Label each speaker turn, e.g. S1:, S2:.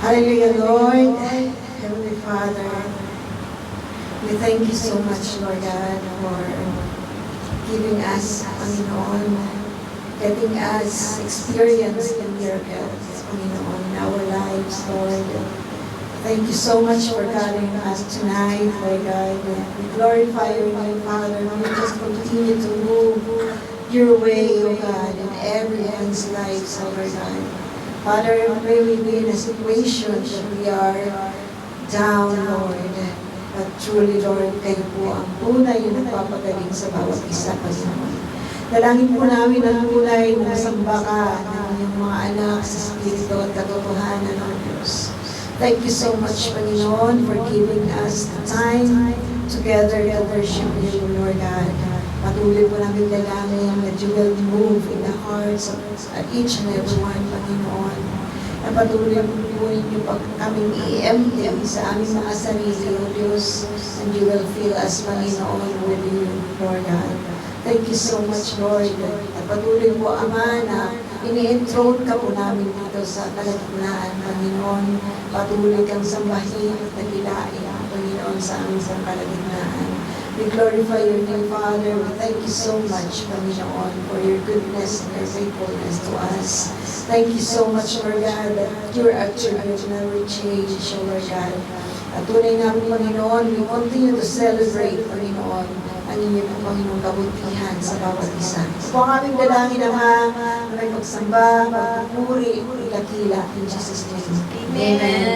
S1: Hallelujah, Lord. Heavenly Father, we thank you so much, Lord God, for giving us, Panginoon, letting us experience the miracles, Panginoon, in our lives, Lord. Thank you so much for guiding us tonight, Lord God. We glorify your name, Father. We just continue to move your way, O God, in everyone's lives, O Lord God. Father, may we be in a situation that we are down, Lord. But truly, Lord, kayo po ang tunay na nagpapagaling sa bawat isa, Panginoon. Dalangin po namin ang tunay na masamba ka ng iyong mga anak sa Espiritu at katotohanan ng Diyos. Thank you so much, Panginoon, for giving us the time together to worship you, Lord God. Patuloy po namin dalangin that you will move in the hearts of each and every one, Panginoon. Na patuloy po ninyo pag kaming i-empty sa aming mga sarili, O Diyos, and you will fill us, Panginoon, with you, Lord God. Thank you so much, Lord. At patuloy po, Ama, na ini-enthrone ka po namin dito sa kalagitnaan, Panginoon. Patuloy kang sambahin at nagilain, Panginoon, sa aming sa kalagitnaan. We glorify your name, Father. We thank you so much, Panginoon, for your goodness and your faithfulness to us. Thank you so much, Lord God, that your attribute never change, Lord God. At tunay namin, Panginoon, we continue to celebrate, Panginoon, ang inyong Panginoon kabutihan sa bawat isa. Ito po ang aming dalangin, Ama, na may pagsamba, pagpupuri, dakila, in Jesus' name.
S2: Amen.